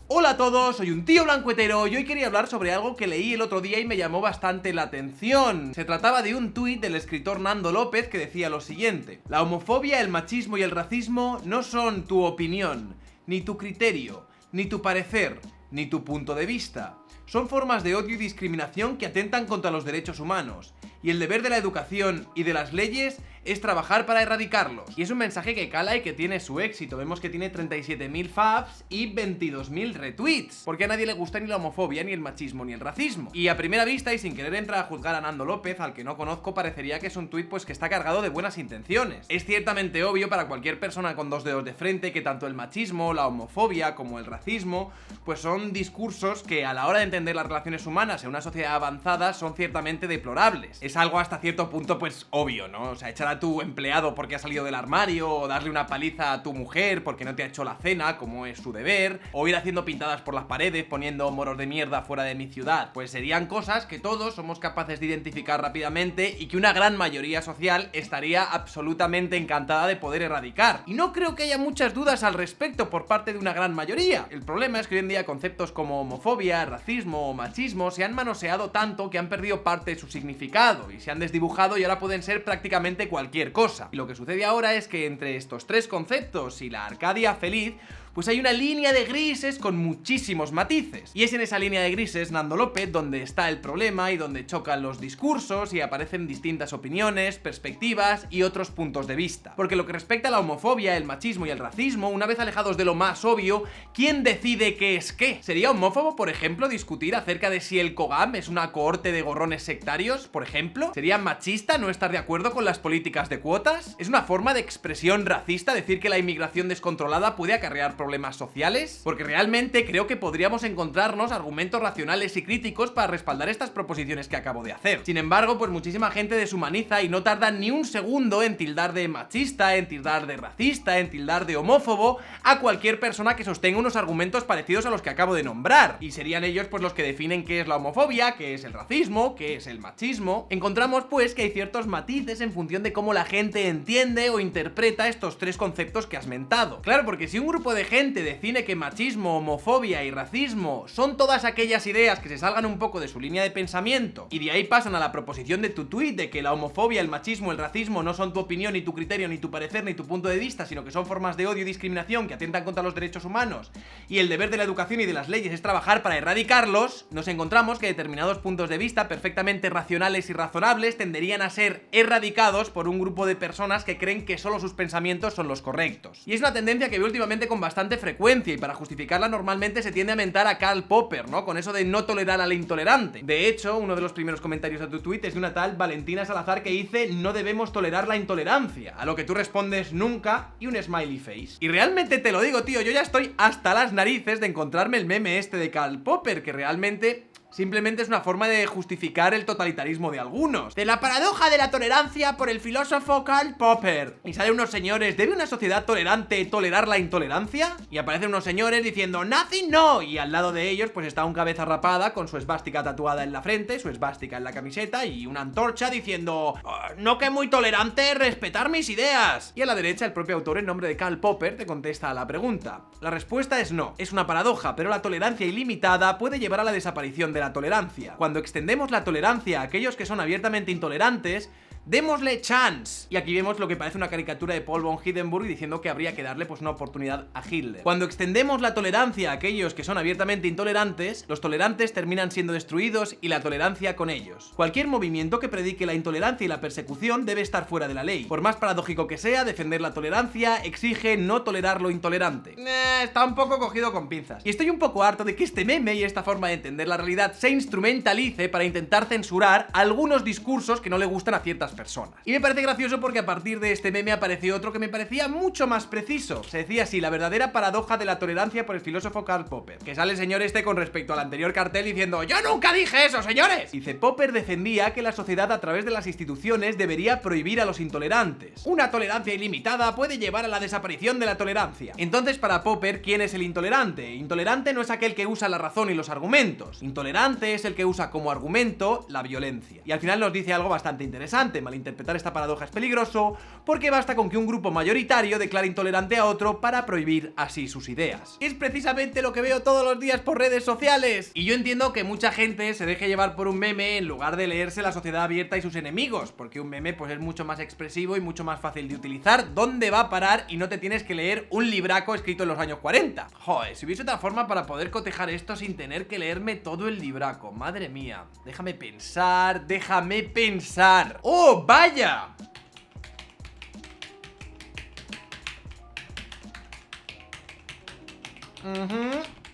Hola a todos, soy un tío blancuetero y hoy quería hablar sobre algo que leí el otro día y me llamó bastante la atención. Se trataba de un tuit del escritor Nando López que decía lo siguiente: la homofobia, el machismo y el racismo no son tu opinión, ni tu criterio, ni tu parecer, ni tu punto de vista. Son formas de odio y discriminación que atentan contra los derechos humanos, y el deber de la educación y de las leyes es trabajar para erradicarlos. Y es un mensaje que cala y que tiene su éxito. Vemos que tiene 37.000 faves y 22.000 retweets, porque a nadie le gusta ni la homofobia, ni el machismo, ni el racismo. Y a primera vista, y sin querer entrar a juzgar a Nando López, al que no conozco, parecería que es un tuit pues que está cargado de buenas intenciones. Es ciertamente obvio para cualquier persona con dos dedos de frente que tanto el machismo, la homofobia como el racismo pues son discursos que a la hora de entender las relaciones humanas en una sociedad avanzada son ciertamente deplorables. Es algo hasta cierto punto pues obvio, ¿no? O sea, echar a tu empleado porque ha salido del armario, o darle una paliza a tu mujer porque no te ha hecho la cena como es su deber, o ir haciendo pintadas por las paredes poniendo moros de mierda fuera de mi ciudad, pues serían cosas que todos somos capaces de identificar rápidamente y que una gran mayoría social estaría absolutamente encantada de poder erradicar. Y no creo que haya muchas dudas al respecto por parte de una gran mayoría. El problema es que hoy en día conceptos como homofobia, racismo o machismo se han manoseado tanto que han perdido parte de su significado y se han desdibujado y ahora pueden ser prácticamente cualquier cosa. Y lo que sucede ahora es que entre estos tres conceptos y la Arcadia feliz pues hay una línea de grises con muchísimos matices. Y es en esa línea de grises, Nando López, donde está el problema y donde chocan los discursos y aparecen distintas opiniones, perspectivas y otros puntos de vista. Porque lo que respecta a la homofobia, el machismo y el racismo, una vez alejados de lo más obvio, ¿quién decide qué es qué? ¿Sería homófobo, por ejemplo, discutir acerca de si el COGAM es una cohorte de gorrones sectarios, por ejemplo? ¿Sería machista no estar de acuerdo con las políticas de cuotas? ¿Es una forma de expresión racista decir que la inmigración descontrolada puede acarrear problemas sociales? Porque realmente creo que podríamos encontrarnos argumentos racionales y críticos para respaldar estas proposiciones que acabo de hacer. Sin embargo, pues muchísima gente deshumaniza y no tarda ni un segundo en tildar de machista, en tildar de racista, en tildar de homófobo a cualquier persona que sostenga unos argumentos parecidos a los que acabo de nombrar. Y serían ellos pues los que definen qué es la homofobia, qué es el racismo, qué es el machismo. Encontramos pues que hay ciertos matices en función de cómo la gente entiende o interpreta estos tres conceptos que has mentado. Claro, porque si un grupo de gente define que machismo, homofobia y racismo son todas aquellas ideas que se salgan un poco de su línea de pensamiento y de ahí pasan a la proposición de tu tuit de que la homofobia, el machismo, el racismo no son tu opinión, ni tu criterio, ni tu parecer, ni tu punto de vista, sino que son formas de odio y discriminación que atentan contra los derechos humanos y el deber de la educación y de las leyes es trabajar para erradicarlos, nos encontramos que determinados puntos de vista perfectamente racionales y razonables tenderían a ser erradicados por un grupo de personas que creen que solo sus pensamientos son los correctos. Y es una tendencia que veo últimamente con bastante frecuencia y para justificarla normalmente se tiende a mentar a Karl Popper, ¿no? Con eso de no tolerar al intolerante. De hecho, uno de los primeros comentarios de tu tweet es de una tal Valentina Salazar que dice: no debemos tolerar la intolerancia, a lo que tú respondes nunca y un smiley face. Y realmente te lo digo, tío, yo ya estoy hasta las narices de encontrarme el meme este de Karl Popper, que realmente simplemente es una forma de justificar el totalitarismo de algunos. De la paradoja de la tolerancia por el filósofo Karl Popper. Y salen unos señores: ¿debe una sociedad tolerante tolerar la intolerancia? Y aparecen unos señores diciendo ¡nazi no! Y al lado de ellos pues está un cabeza rapada con su esvástica tatuada en la frente, su esvástica en la camiseta y una antorcha diciendo no que muy tolerante, respetar mis ideas. Y a la derecha el propio autor en nombre de Karl Popper te contesta a la pregunta. La respuesta es no, es una paradoja, pero la tolerancia ilimitada puede llevar a la desaparición de la tolerancia. Cuando extendemos la tolerancia a aquellos que son abiertamente intolerantes, démosle chance. Y aquí vemos lo que parece una caricatura de Paul von Hindenburg diciendo que habría que darle pues una oportunidad a Hitler. Cuando extendemos la tolerancia a aquellos que son abiertamente intolerantes, los tolerantes terminan siendo destruidos y la tolerancia con ellos. Cualquier movimiento que predique la intolerancia y la persecución debe estar fuera de la ley. Por más paradójico que sea, defender la tolerancia exige no tolerar lo intolerante. Está un poco cogido con pinzas. Y estoy un poco harto de que este meme y esta forma de entender la realidad se instrumentalice para intentar censurar algunos discursos que no le gustan a ciertas personas. Y me parece gracioso porque a partir de este meme apareció otro que me parecía mucho más preciso. Se decía así: la verdadera paradoja de la tolerancia por el filósofo Karl Popper. Que sale el señor este con respecto al anterior cartel diciendo: ¡yo nunca dije eso, señores! Dice: Popper defendía que la sociedad a través de las instituciones debería prohibir a los intolerantes. Una tolerancia ilimitada puede llevar a la desaparición de la tolerancia. Entonces, para Popper, ¿quién es el intolerante? Intolerante no es aquel que usa la razón y los argumentos. Intolerante es el que usa como argumento la violencia. Y al final nos dice algo bastante interesante. malinterpretar esta paradoja es peligroso, porque basta con que un grupo mayoritario declare intolerante a otro para prohibir así sus ideas. Es precisamente lo que veo todos los días por redes sociales. Y yo entiendo que mucha gente se deje llevar por un meme en lugar de leerse La sociedad abierta y sus enemigos, porque un meme pues es mucho más expresivo y mucho más fácil de utilizar. ¿Dónde va a parar? Y no te tienes que leer un libraco escrito en los años 40. Joder, si hubiese otra forma para poder cotejar esto sin tener que leerme todo el libraco. Madre mía, déjame pensar, déjame pensar. ¡Oh, vaya!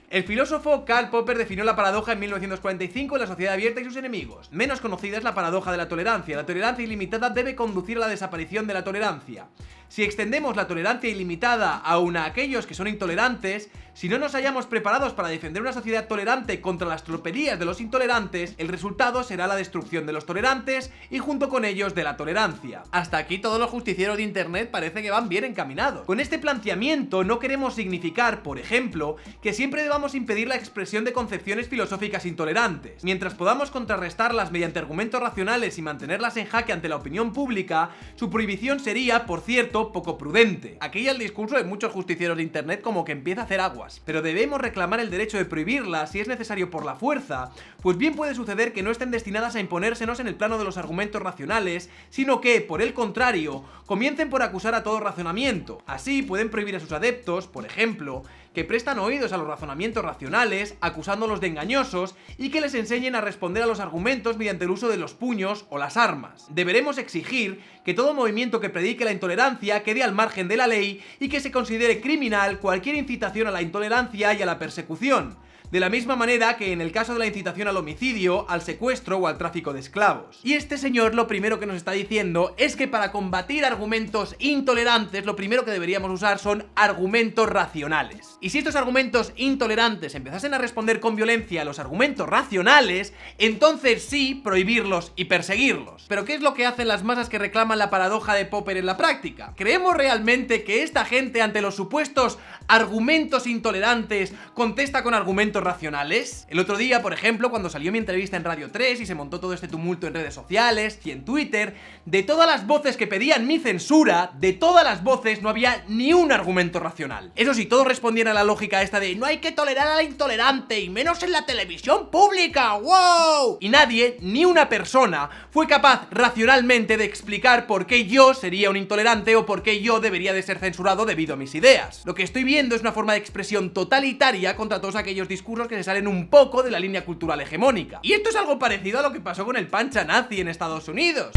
El filósofo Karl Popper definió la paradoja en 1945 en La sociedad abierta y sus enemigos. Menos conocida es la paradoja de la tolerancia. La tolerancia ilimitada debe conducir a la desaparición de la tolerancia. Si extendemos la tolerancia ilimitada aún a aquellos que son intolerantes, si no nos hayamos preparados para defender una sociedad tolerante contra las tropelías de los intolerantes, el resultado será la destrucción de los tolerantes y junto con ellos de la tolerancia. Hasta aquí todos los justicieros de internet parece que van bien encaminados. Con este planteamiento no queremos significar, por ejemplo, que siempre debamos impedir la expresión de concepciones filosóficas intolerantes. Mientras podamos contrarrestarlas mediante argumentos racionales y mantenerlas en jaque ante la opinión pública, su prohibición sería, por cierto, poco prudente. Aquí ya el discurso de muchos justicieros de internet como que empieza a hacer aguas. Pero debemos reclamar el derecho de prohibirlas si es necesario por la fuerza, pues bien puede suceder que no estén destinadas a imponérsenos en el plano de los argumentos racionales, sino que, por el contrario, comiencen por acusar a todo razonamiento. Así pueden prohibir a sus adeptos, por ejemplo, que prestan oídos a los razonamientos racionales, acusándolos de engañosos, y que les enseñen a responder a los argumentos mediante el uso de los puños o las armas. Deberemos exigir que todo movimiento que predique la intolerancia quede al margen de la ley y que se considere criminal cualquier incitación a la intolerancia y a la persecución. De la misma manera que en el caso de la incitación al homicidio, al secuestro o al tráfico de esclavos. Y este señor lo primero que nos está diciendo es que para combatir argumentos intolerantes, lo primero que deberíamos usar son argumentos racionales. Y si estos argumentos intolerantes empezasen a responder con violencia a los argumentos racionales, entonces sí, prohibirlos y perseguirlos. Pero ¿qué es lo que hacen las masas que reclaman la paradoja de Popper en la práctica? ¿Creemos realmente que esta gente ante los supuestos argumentos intolerantes contesta con argumentos racionales? El otro día, por ejemplo, cuando salió mi entrevista en Radio 3 y se montó todo este tumulto en redes sociales y en Twitter, de todas las voces que pedían mi censura, de todas las voces no había ni un argumento racional. Eso sí, todos respondían a la lógica esta de no hay que tolerar a la intolerante y menos en la televisión pública, ¡wow! Y nadie, ni una persona, fue capaz racionalmente de explicar por qué yo sería un intolerante o por qué yo debería de ser censurado debido a mis ideas. Lo que estoy viendo es una forma de expresión totalitaria contra todos aquellos discursos que se salen un poco de la línea cultural hegemónica. Y esto es algo parecido a lo que pasó con el pancha nazi en Estados Unidos.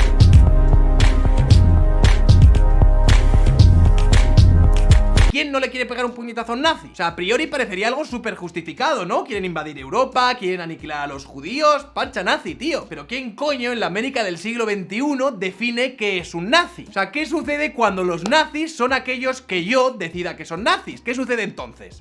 ¿Quién no le quiere pegar un puñetazo a un nazi? O sea, a priori parecería algo súper justificado, ¿no? Quieren invadir Europa, quieren aniquilar a los judíos, pancha nazi, tío. Pero ¿quién coño en la América del siglo XXI define qué es un nazi? O sea, ¿qué sucede cuando los nazis son aquellos que yo decida que son nazis? ¿Qué sucede entonces?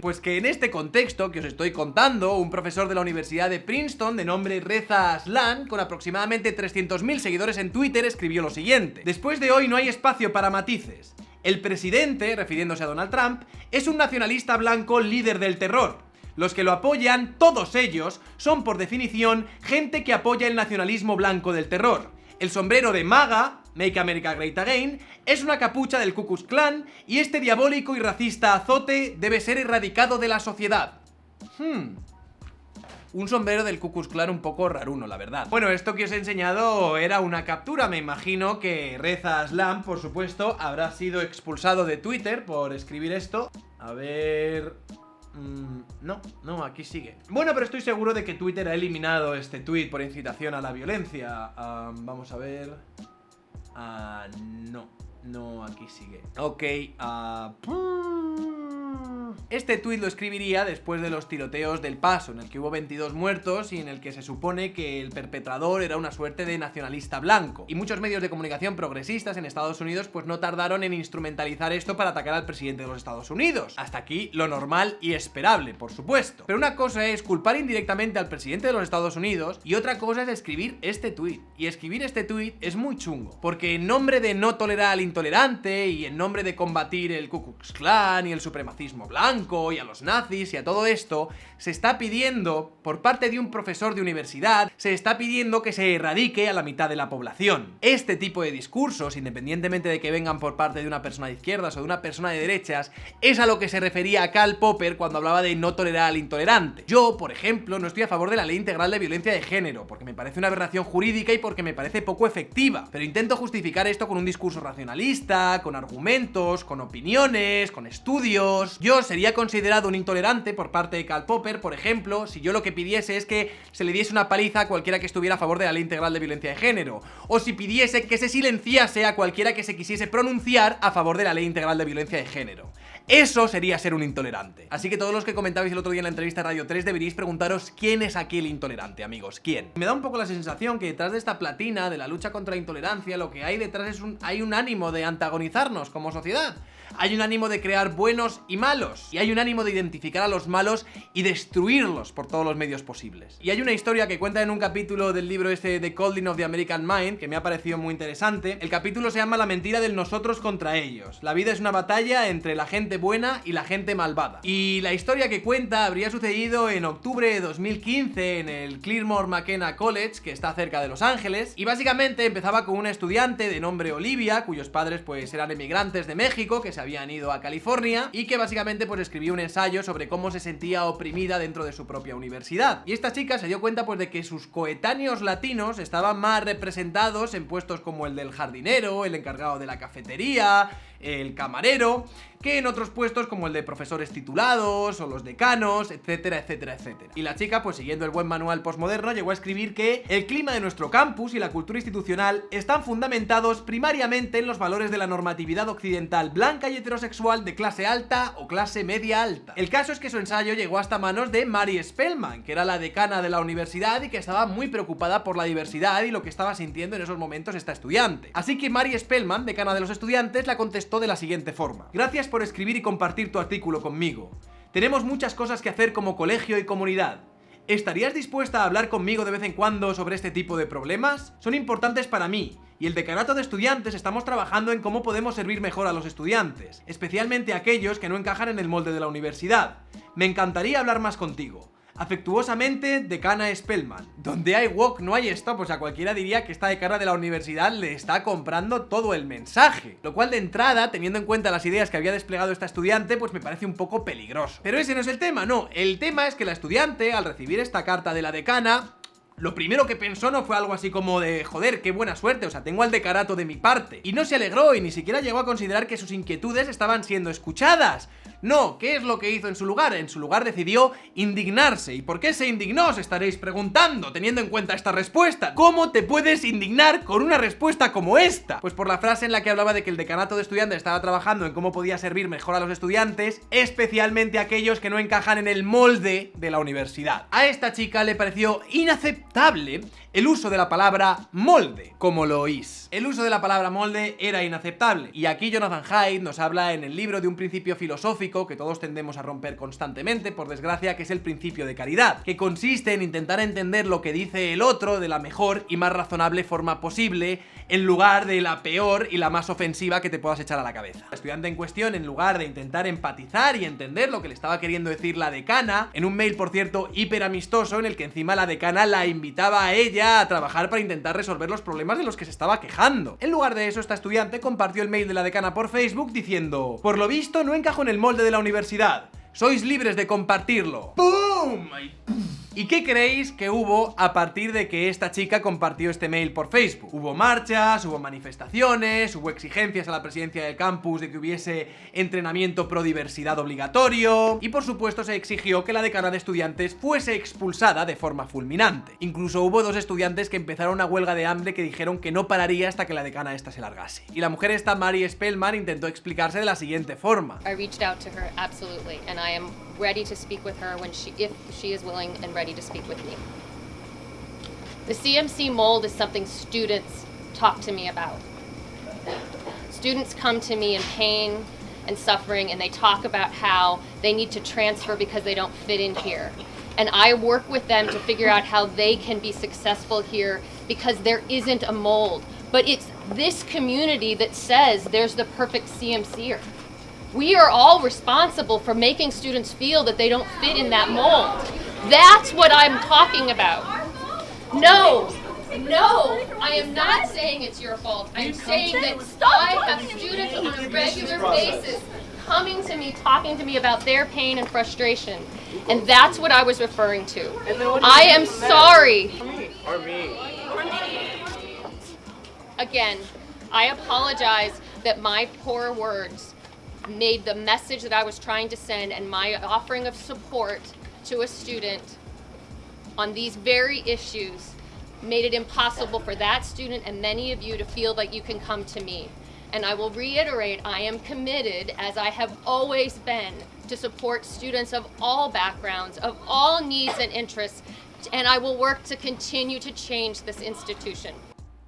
Pues que en este contexto que os estoy contando, un profesor de la Universidad de Princeton de nombre Reza Aslan, con aproximadamente 300.000 seguidores en Twitter, escribió lo siguiente: después de hoy no hay espacio para matices. El presidente, refiriéndose a Donald Trump, es un nacionalista blanco líder del terror. Los que lo apoyan, todos ellos, son por definición gente que apoya el nacionalismo blanco del terror. El sombrero de MAGA, Make America Great Again, es una capucha del Ku Klux Klan y este diabólico y racista azote debe ser erradicado de la sociedad. Un sombrero del Ku Klux Klan un poco raruno, la verdad. Bueno, esto que os he enseñado era una captura. Me imagino que Reza Aslan, por supuesto, habrá sido expulsado de Twitter por escribir esto. A ver... No, aquí sigue. Bueno, pero estoy seguro de que Twitter ha eliminado este tweet por incitación a la violencia. Vamos a ver... No, aquí sigue. Ok, este tuit lo escribiría después de los tiroteos del Paso, en el que hubo 22 muertos y en el que se supone que el perpetrador era una suerte de nacionalista blanco. Y muchos medios de comunicación progresistas en Estados Unidos pues no tardaron en instrumentalizar esto para atacar al presidente de los Estados Unidos. Hasta aquí lo normal y esperable, por supuesto. Pero una cosa es culpar indirectamente al presidente de los Estados Unidos y otra cosa es escribir este tuit. Y escribir este tuit es muy chungo, porque en nombre de no tolerar al intolerante y en nombre de combatir el Ku Klux Klan y el supremacismo blanco Franco y a los nazis y a todo esto, se está pidiendo, por parte de un profesor de universidad, se está pidiendo que se erradique a la mitad de la población. Este tipo de discursos, independientemente de que vengan por parte de una persona de izquierdas o de una persona de derechas, es a lo que se refería Karl Popper cuando hablaba de no tolerar al intolerante. Yo, por ejemplo, no estoy a favor de la ley integral de violencia de género, porque me parece una aberración jurídica y porque me parece poco efectiva, pero intento justificar esto con un discurso racionalista, con argumentos, con opiniones, con estudios. Yo sería considerado un intolerante por parte de Karl Popper, por ejemplo, si yo lo que pidiese es que se le diese una paliza a cualquiera que estuviera a favor de la ley integral de violencia de género, o si pidiese que se silenciase a cualquiera que se quisiese pronunciar a favor de la ley integral de violencia de género. Eso sería ser un intolerante. Así que todos los que comentabais el otro día en la entrevista de Radio 3 deberíais preguntaros quién es aquí el intolerante, amigos, ¿quién? Me da un poco la sensación que detrás de esta platina de la lucha contra la intolerancia lo que hay detrás es hay un ánimo de antagonizarnos como sociedad. Hay un ánimo de crear buenos y malos, y hay un ánimo de identificar a los malos y destruirlos por todos los medios posibles. Y hay una historia que cuenta en un capítulo del libro este The Colding of the American Mind, que me ha parecido muy interesante. El capítulo se llama La mentira del nosotros contra ellos. La vida es una batalla entre la gente buena y la gente malvada. Y la historia que cuenta habría sucedido en octubre de 2015 en el Claremore McKenna College, que está cerca de Los Ángeles, y básicamente empezaba con una estudiante de nombre Olivia, cuyos padres pues eran emigrantes de México, que se habían ido a California, y que básicamente pues escribió un ensayo sobre cómo se sentía oprimida dentro de su propia universidad. Y esta chica se dio cuenta pues de que sus coetáneos latinos estaban más representados en puestos como el del jardinero, el encargado de la cafetería, el camarero, que en otros puestos como el de profesores titulados o los decanos, etcétera, etcétera, etcétera. Y la chica, pues siguiendo el buen manual postmoderno, llegó a escribir que el clima de nuestro campus y la cultura institucional están fundamentados primariamente en los valores de la normatividad occidental blanca y heterosexual de clase alta o clase media alta. El caso es que su ensayo llegó hasta manos de Mary Spellman, que era la decana de la universidad y que estaba muy preocupada por la diversidad y lo que estaba sintiendo en esos momentos esta estudiante. Así que Mary Spellman, decana de los estudiantes, la contestó de la siguiente forma: gracias por escribir y compartir tu artículo conmigo. Tenemos muchas cosas que hacer como colegio y comunidad. ¿Estarías dispuesta a hablar conmigo de vez en cuando sobre este tipo de problemas? Son importantes para mí, y el decanato de estudiantes estamos trabajando en cómo podemos servir mejor a los estudiantes, especialmente a aquellos que no encajan en el molde de la universidad. Me encantaría hablar más contigo. Afectuosamente, decana Spellman. Donde hay walk no hay stop, o sea, cualquiera diría que esta decana de la universidad le está comprando todo el mensaje. Lo cual de entrada, teniendo en cuenta las ideas que había desplegado esta estudiante, pues me parece un poco peligroso. Pero ese no es el tema, no. El tema es que la estudiante, al recibir esta carta de la decana, lo primero que pensó no fue algo así como de joder, qué buena suerte, o sea, tengo al decanato de mi parte. Y no se alegró y ni siquiera llegó a considerar que sus inquietudes estaban siendo escuchadas. No, ¿qué es lo que hizo en su lugar? En su lugar decidió indignarse. ¿Y por qué se indignó? Os estaréis preguntando, teniendo en cuenta esta respuesta. ¿Cómo te puedes indignar con una respuesta como esta? Pues por la frase en la que hablaba de que el decanato de estudiantes estaba trabajando en cómo podía servir mejor a los estudiantes, especialmente a aquellos que no encajan en el molde de la universidad. A esta chica le pareció inaceptable el uso de la palabra molde, como lo oís. El uso de la palabra molde era inaceptable. Y aquí Jonathan Haidt nos habla en el libro de un principio filosófico que todos tendemos a romper constantemente, por desgracia, que es el principio de caridad, que consiste en intentar entender lo que dice el otro de la mejor y más razonable forma posible, en lugar de la peor y la más ofensiva que te puedas echar a la cabeza. El estudiante en cuestión, en lugar de intentar empatizar y entender lo que le estaba queriendo decir la decana, en un mail, por cierto, hiper amistoso, en el que encima la decana la invitaba a ella a trabajar para intentar resolver los problemas de los que se estaba quejando. En lugar de eso, esta estudiante compartió el mail de la decana por Facebook diciendo: por lo visto no encajo en el molde de la universidad, sois libres de compartirlo. ¡Pum! ¿Y qué creéis que hubo a partir de que esta chica compartió este mail por Facebook? Hubo marchas, hubo manifestaciones, hubo exigencias a la presidencia del campus de que hubiese entrenamiento pro diversidad obligatorio, y por supuesto se exigió que la decana de estudiantes fuese expulsada de forma fulminante. Incluso hubo 2 estudiantes que empezaron una huelga de hambre que dijeron que no pararía hasta que la decana esta se largase. Y la mujer esta, Mary Spellman, intentó explicarse de la siguiente forma: I reached out to her, absolutely, and I am ready to speak with her if she is willing and ready to speak with me. The CMC mold is something students talk to me about. Students come to me in pain and suffering, and they talk about how they need to transfer because they don't fit in here. And I work with them to figure out how they can be successful here because there isn't a mold. But it's this community that says there's the perfect CMCer. We are all responsible for making students feel that they don't fit in that mold. That's what I'm talking about. No, I am not saying it's your fault. I'm saying that I have students on a regular basis coming to me, talking to me about their pain and frustration. And that's what I was referring to. I am sorry. Or me. Again, I apologize that my poor words made the message that I was trying to send and my offering of support to a student on these very issues made it impossible for that student and many of you to feel like you can come to me. And I will reiterate, I am committed, as I have always been, to support students of all backgrounds, of all needs and interests, and I will work to continue to change this institution.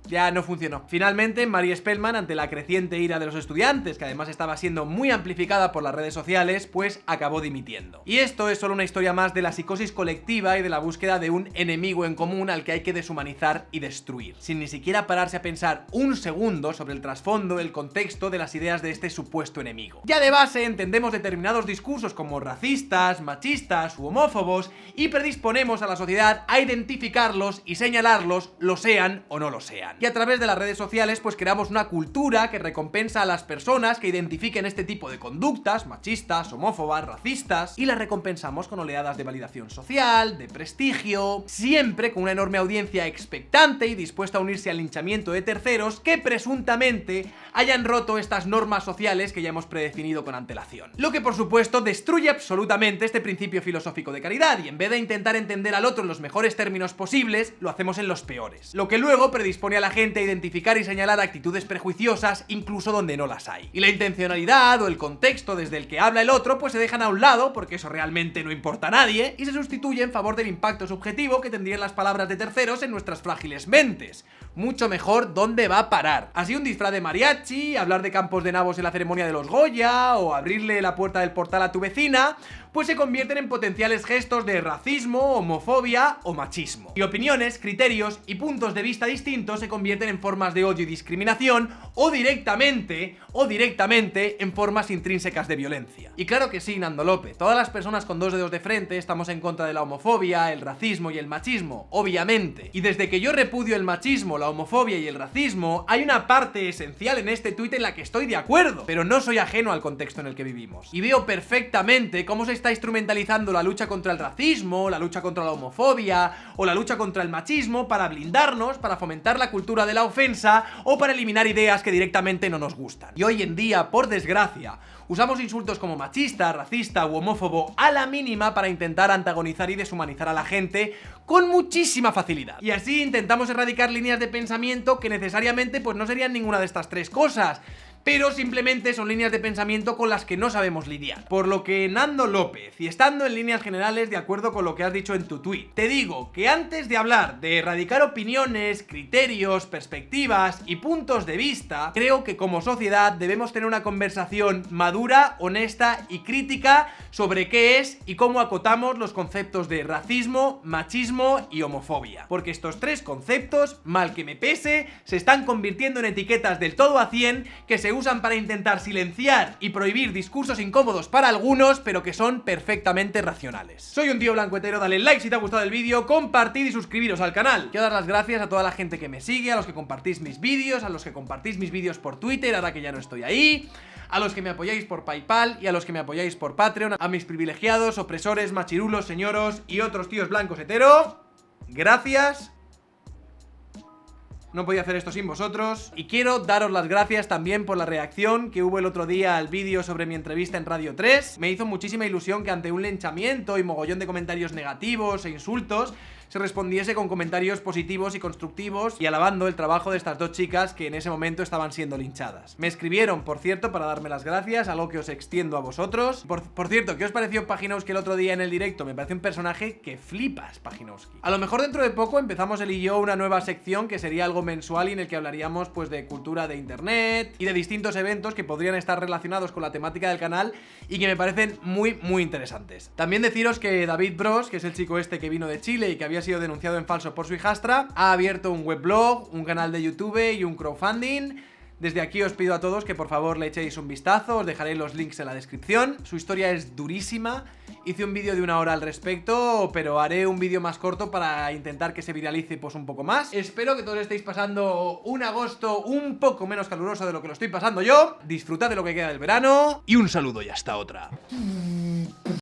Ya no funcionó. Finalmente, Mary Spellman, ante la creciente ira de los estudiantes, que además estaba siendo muy amplificada por las redes sociales, pues acabó dimitiendo. Y esto es solo una historia más de la psicosis colectiva y de la búsqueda de un enemigo en común al que hay que deshumanizar y destruir, sin ni siquiera pararse a pensar un segundo sobre el trasfondo, el contexto de las ideas de este supuesto enemigo. Ya de base entendemos determinados discursos como racistas, machistas u homófobos y predisponemos a la sociedad a identificarlos y señalarlos, lo sean o no lo sean. Y a través de las redes sociales pues creamos una cultura que recompensa a las personas que identifiquen este tipo de conductas, machistas, homófobas, racistas, y las recompensamos con oleadas de validación social, de prestigio, siempre con una enorme audiencia expectante y dispuesta a unirse al linchamiento de terceros que presuntamente hayan roto estas normas sociales que ya hemos predefinido con antelación. Lo que por supuesto destruye absolutamente este principio filosófico de caridad, y en vez de intentar entender al otro en los mejores términos posibles, lo hacemos en los peores, lo que luego predispone a la gente a identificar y señalar actitudes prejuiciosas incluso donde no las hay. Y la intencionalidad o el contexto desde el que habla el otro pues se dejan a un lado, porque eso realmente no importa a nadie, y se sustituye en favor del impacto subjetivo que tendrían las palabras de terceros en nuestras frágiles mentes. Mucho mejor dónde va a parar. Así un disfraz de mariachi, hablar de campos de nabos en la ceremonia de los Goya o abrirle la puerta del portal a tu vecina, pues se convierten en potenciales gestos de racismo, homofobia o machismo. Y opiniones, criterios y puntos de vista distintos se convierten en formas de odio y discriminación o directamente en formas intrínsecas de violencia. Y claro que sí, Nando López, todas las personas con dos dedos de frente estamos en contra de la homofobia, el racismo y el machismo, obviamente. Y desde que yo repudio el machismo, la homofobia y el racismo, hay una parte esencial en este tuit en la que estoy de acuerdo, pero no soy ajeno al contexto en el que vivimos. Y veo perfectamente cómo se está instrumentalizando la lucha contra el racismo, la lucha contra la homofobia o la lucha contra el machismo para blindarnos, para fomentar la cultura de la ofensa o para eliminar ideas que directamente no nos gustan. Y hoy en día, por desgracia, usamos insultos como machista, racista u homófobo a la mínima para intentar antagonizar y deshumanizar a la gente con muchísima facilidad. Y así intentamos erradicar líneas de pensamiento que necesariamente pues no serían ninguna de estas tres cosas, pero simplemente son líneas de pensamiento con las que no sabemos lidiar. Por lo que, Nando López, y estando en líneas generales de acuerdo con lo que has dicho en tu tweet, te digo que antes de hablar de erradicar opiniones, criterios, perspectivas y puntos de vista, creo que como sociedad debemos tener una conversación madura, honesta y crítica sobre qué es y cómo acotamos los conceptos de racismo, machismo y homofobia. Porque estos tres conceptos, mal que me pese, se están convirtiendo en etiquetas del todo a 100 que se usan para intentar silenciar y prohibir discursos incómodos para algunos, pero que son perfectamente racionales. Soy un tío blanco hetero, dale like si te ha gustado el vídeo, compartid y suscribiros al canal. Quiero dar las gracias a toda la gente que me sigue, a los que compartís mis vídeos, a los que compartís mis vídeos por Twitter, ahora que ya no estoy ahí, a los que me apoyáis por PayPal y a los que me apoyáis por Patreon, a mis privilegiados, opresores, machirulos, señoros y otros tíos blancos hetero. Gracias. No podía hacer esto sin vosotros. Y quiero daros las gracias también por la reacción que hubo el otro día al vídeo sobre mi entrevista en Radio 3. Me hizo muchísima ilusión que ante un linchamiento y mogollón de comentarios negativos e insultos se respondiese con comentarios positivos y constructivos y alabando el trabajo de estas dos chicas que en ese momento estaban siendo linchadas. Me escribieron, por cierto, para darme las gracias, algo que os extiendo a vosotros. Por cierto, ¿qué os pareció Paginowski el otro día en el directo? Me parece un personaje que flipas, Paginowski. A lo mejor dentro de poco empezamos él y yo una nueva sección que sería algo mensual y en el que hablaríamos pues de cultura de internet y de distintos eventos que podrían estar relacionados con la temática del canal y que me parecen muy interesantes. También deciros que David Bros, que es el chico este que vino de Chile y que había sido denunciado en falso por su hijastra, ha abierto un weblog, un canal de YouTube y un crowdfunding Desde aquí os pido a todos que por favor le echéis un vistazo, os dejaré los links en la descripción. Su historia es durísima. Hice un vídeo de 1 hora al respecto, pero haré un vídeo más corto para intentar que se viralice pues un poco más. Espero que todos estéis pasando un agosto un poco menos caluroso de lo que lo estoy pasando yo. Disfrutad de lo que queda del verano y un saludo y hasta otra.